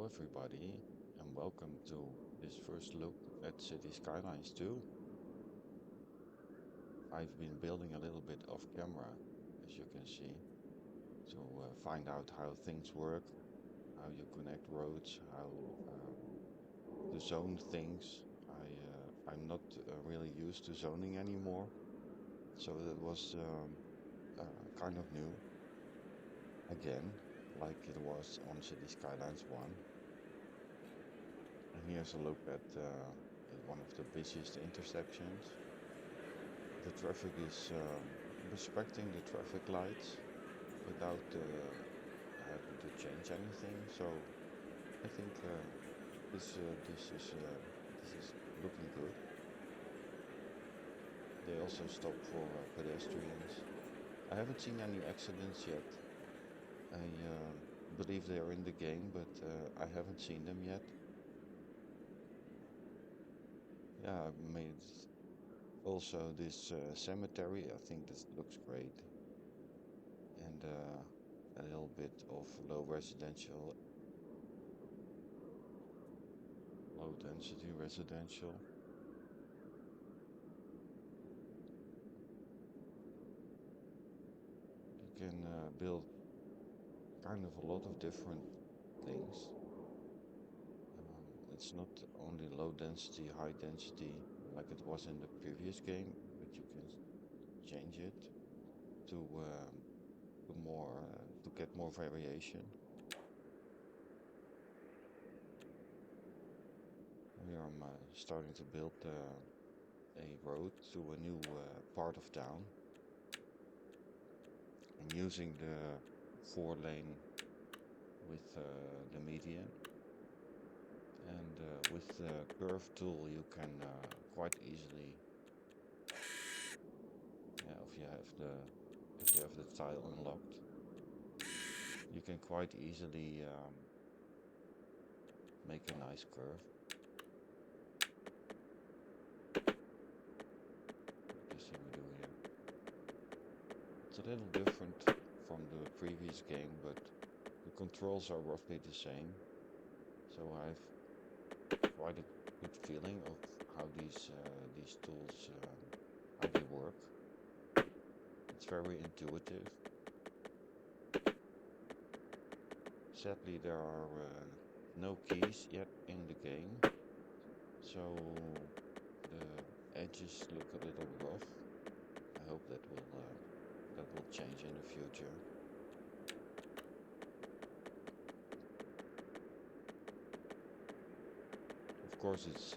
Hello everybody and welcome to this first look at Cities Skylines 2. I've been building a little bit off camera, as you can see, to find out how things work, how you connect roads, how to zone things. I'm not really used to zoning anymore, so that was kind of new again, like it was on Cities Skylines 1. And here's a look at one of the busiest intersections. The traffic is respecting the traffic lights without having to change anything. So I think this is looking good. They also stop for pedestrians. I haven't seen any accidents yet. I believe they are in the game, but I haven't seen them yet. Yeah, I made also this cemetery. I think this looks great. And a little bit of low density residential. You can build kind of a lot of different things. It's not only low density, high density like it was in the previous game, but you can change it to more to get more variation. Here I'm starting to build a road to a new part of town. I'm using the 4-lane with the median, and with the curve tool you can quite easily, if you have the tile unlocked, you can quite easily make a nice curve. Just see we do here. It's a little different from the previous game, but the controls are roughly the same. So I've quite a good feeling of how these tools how they work. It's very intuitive. Sadly, there are no keys yet in the game, so the edges look a little rough. I hope that will change in the future. Of course, it's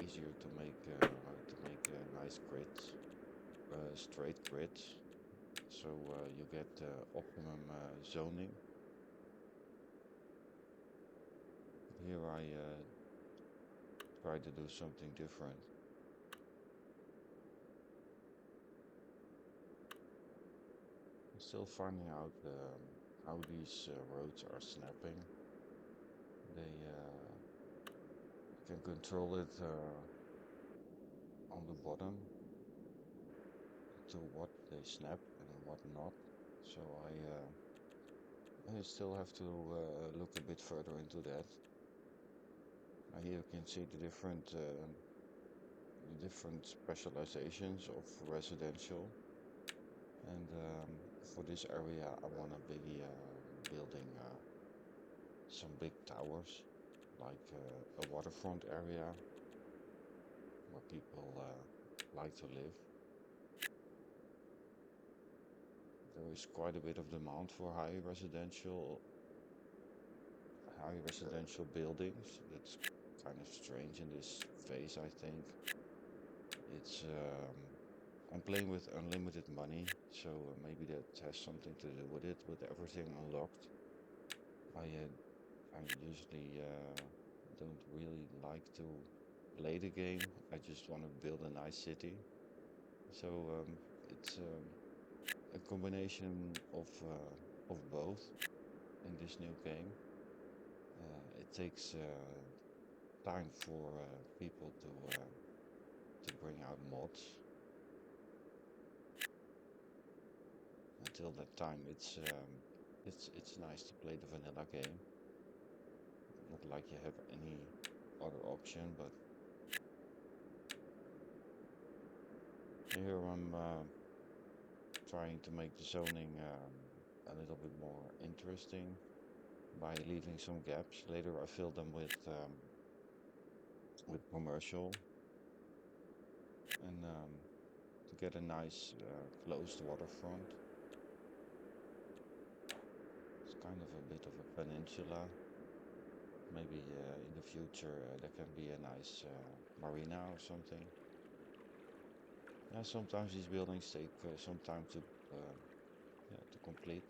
easier to make nice grids, straight grids, so you get optimum zoning. Here I try to do something different. I'm still finding out how these roads are snapping. They can control it on the bottom to what they snap and what not. So I still have to look a bit further into that. Here you can see the different specializations of residential, and for this area I want to be building some big towers, like a waterfront area where people like to live. There is quite a bit of demand for high residential buildings. That's kind of strange in this phase, I think. It's I'm playing with unlimited money, so maybe that has something to do with it, with everything unlocked. I usually don't really like to play the game. I just want to build a nice city. So it's a combination of both in this new game. It takes time for people to bring out mods. Until that time, it's nice to play the vanilla game. not like you have any other option, but here I'm trying to make the zoning a little bit more interesting by leaving some gaps. Later I fill them with commercial, and to get a nice closed waterfront. It's kind of a bit of a peninsula. Maybe in the future there can be a nice marina or something. Yeah, sometimes these buildings take some time to complete.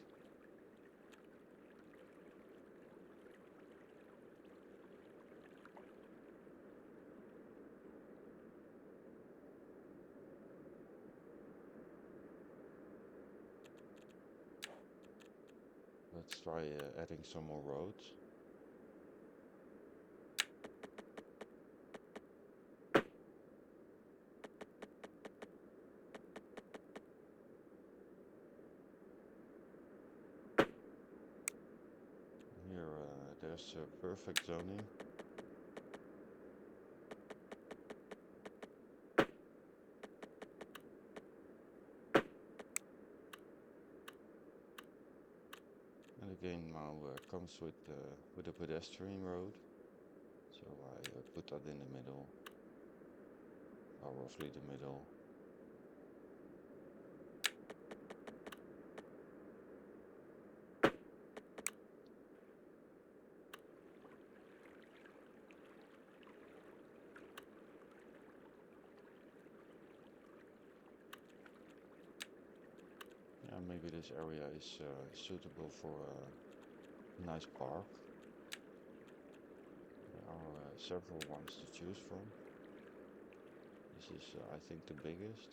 Let's try adding some more roads. Here there's perfect zoning. And again now comes with a pedestrian road. So I put that in the middle, or roughly the middle. Yeah, maybe this area is suitable for a nice park. There are several ones to choose from. This is, I think, the biggest.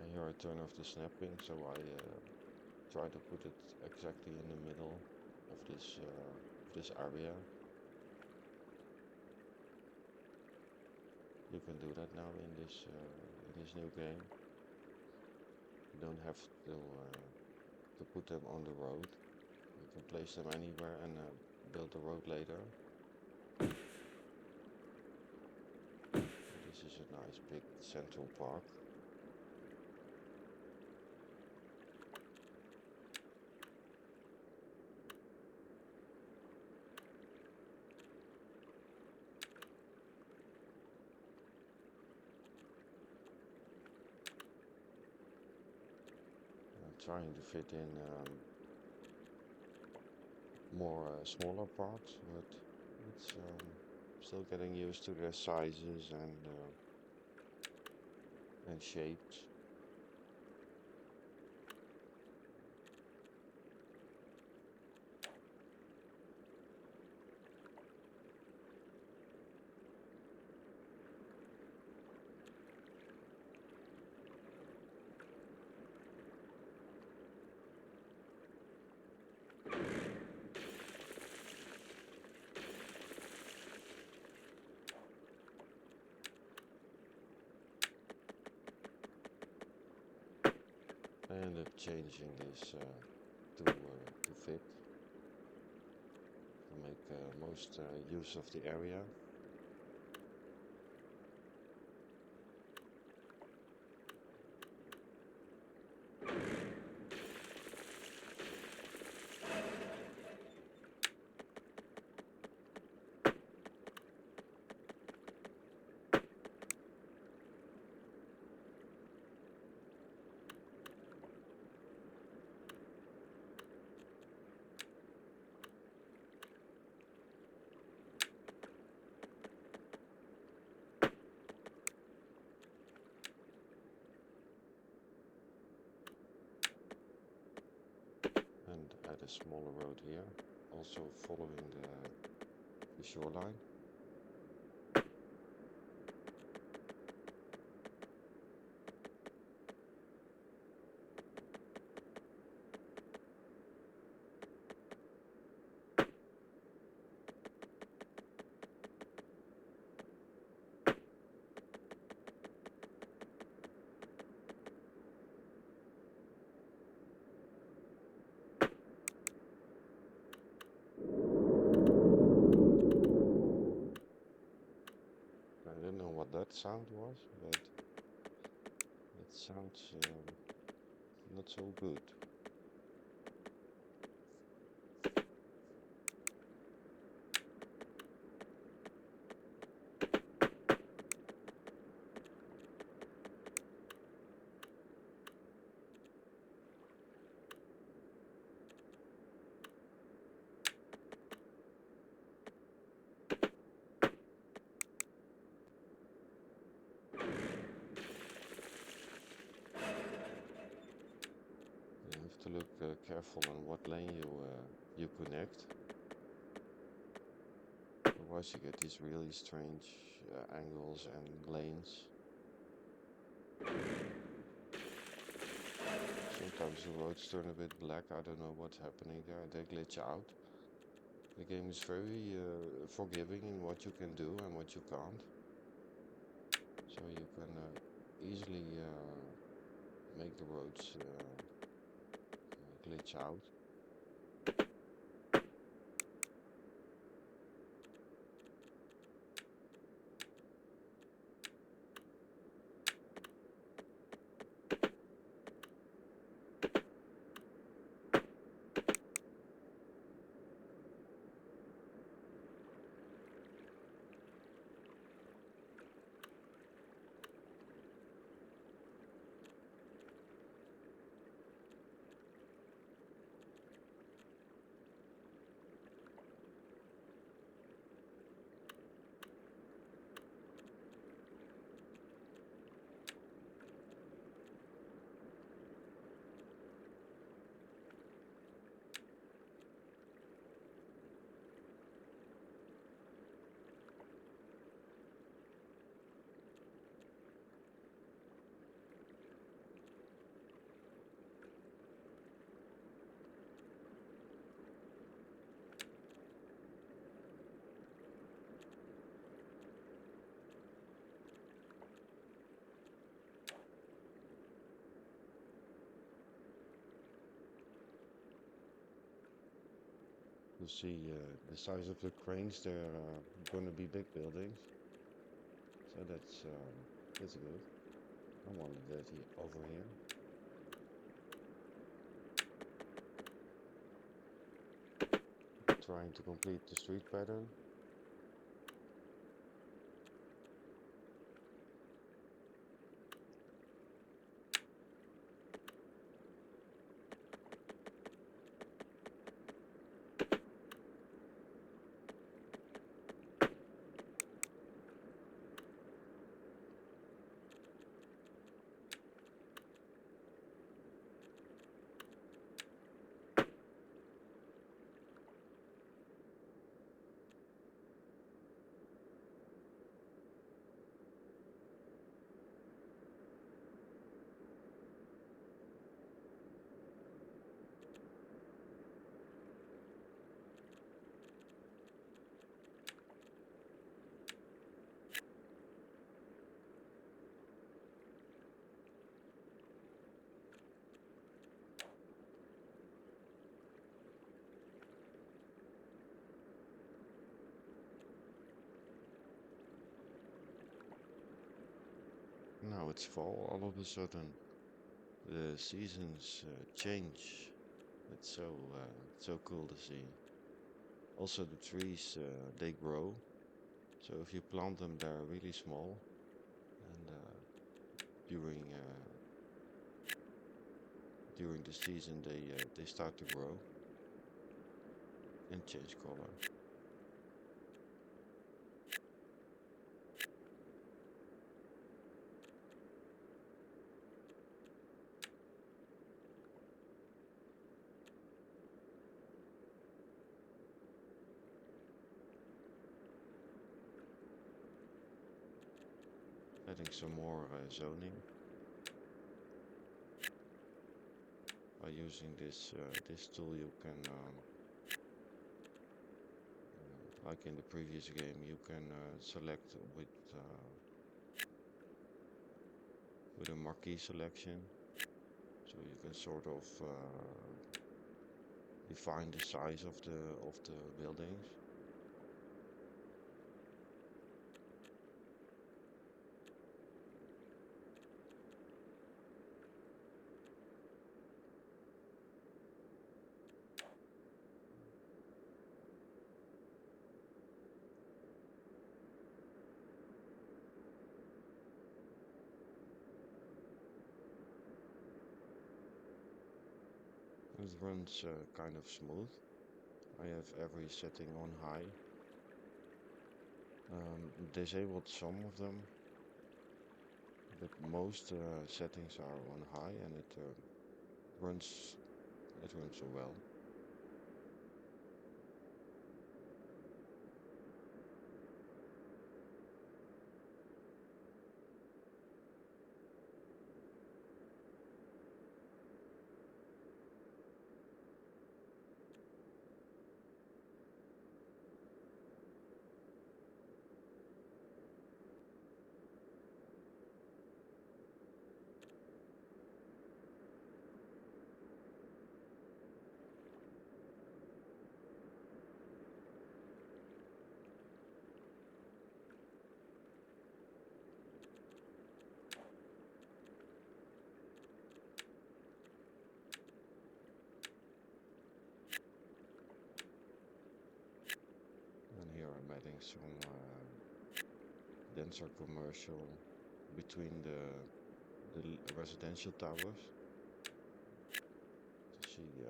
And here I turn off the snapping, so I try to put it exactly in the middle of this area. You can do that now in this new game. You don't have to put them on the road. You can place them anywhere and build the road later. This is a nice big central park. Trying to fit in more smaller parts, but it's still getting used to their sizes and shapes. I ended up changing this to fit, to make most use of the area. And add a smaller road here, also following the shoreline. sound was, but it sounds not so good. You have to look careful on what lane you connect. Otherwise you get these really strange angles and lanes. Sometimes the roads turn a bit black, I don't know what's happening there, they glitch out. The game is very forgiving in what you can do and what you can't. So you can easily make the roads glitch out. You see the size of the cranes, they're gonna be big buildings. So that's good. I wanted that over here. Trying to complete the street pattern. Now it's fall all of a sudden. The seasons change. It's so cool to see. Also the trees they grow. So if you plant them, they're really small, and during the season they start to grow and change color. Adding some more zoning by using this tool. You can like in the previous game, you can select with a marquee selection, so you can sort of define the size of the buildings. runs kind of smooth. I have every setting on high. Disabled some of them, but most settings are on high, and runs it runs so well. And here I'm adding some denser commercial between the residential towers to see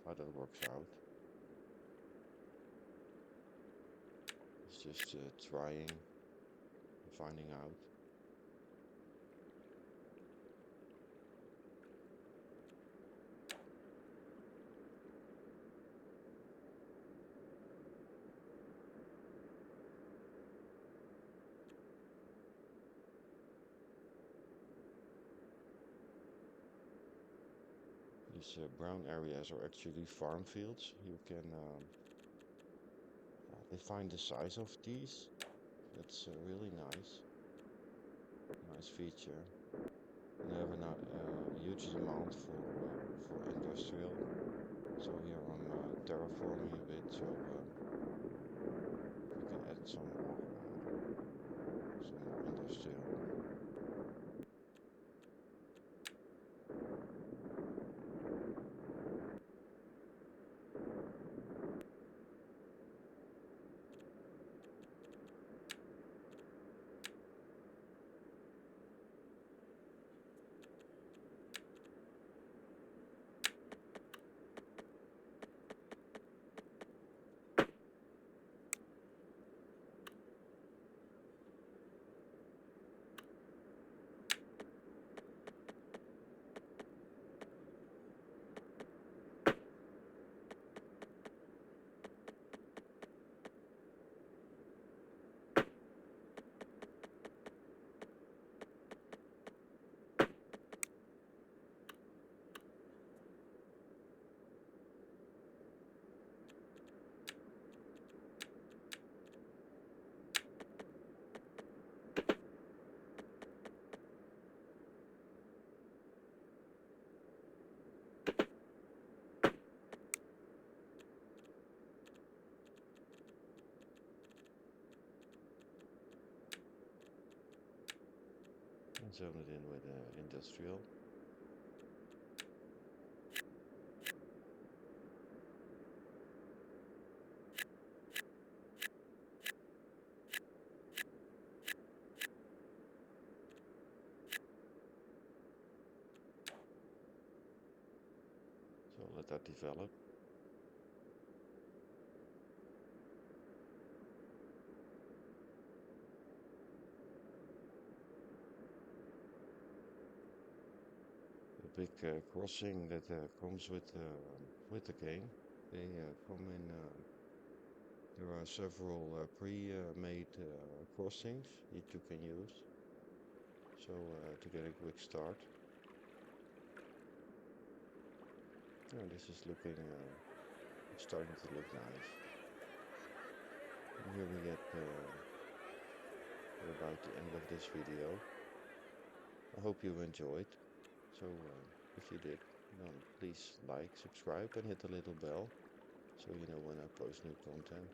how that works out. It's just trying and finding out. These brown areas are actually farm fields. You can define the size of these. That's really nice feature. And they have a huge amount for industrial. So here I'm terraforming a bit, so we can add some more industrial. And zone it in with industrial. So let that develop. The big crossing that comes with the game. They come in. There are several pre-made crossings that you can use. So to get a quick start. Yeah, this is looking starting to look nice. And here we get we're about the end of this video. I hope you enjoyed. So if you did, please like, subscribe, and hit the little bell so you know when I post new content.